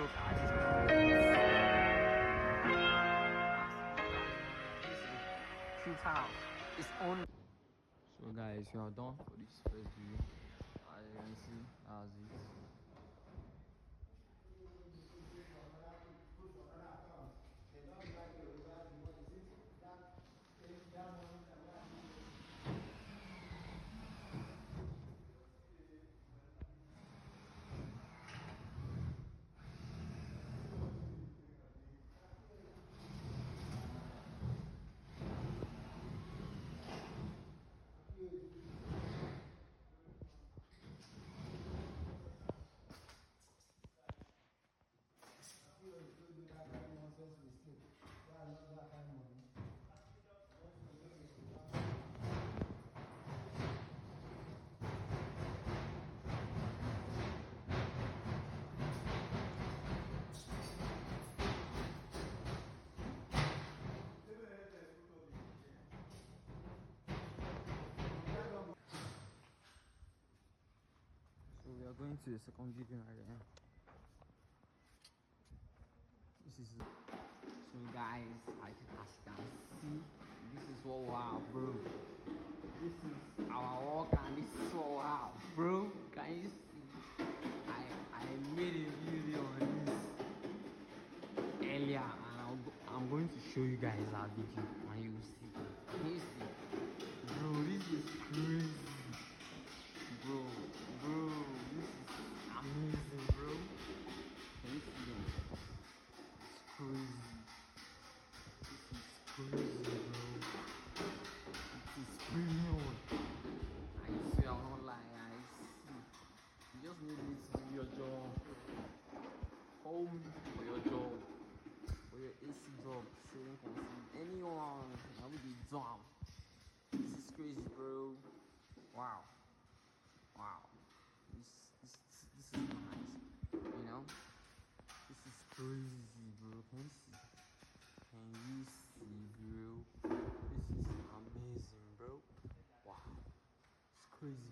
look at this. Cute house. It's on. So guys, we are done for this first video. As you can see, that's it. So we are going to the second video right now. This is so guys, as you can see, this is what we have, bro. This is our work and this is what we have, bro. Can you see? I made a video on this earlier and I'm going to show you guys that video and you will see. Can you see? Bro, this is crazy. Bro, this is amazing, bro. Can you see them? It's crazy. This is crazy, bro. It is premium. I swear I'm not lying, you just need me to do your job. Home for your job. For your AC job. Saving concern. Anyone. I will be dumb. This is crazy, bro. Wow. This is nice. You know? This is crazy, bro. Can you see? Can you see, bro? This is amazing, bro. Wow. It's crazy,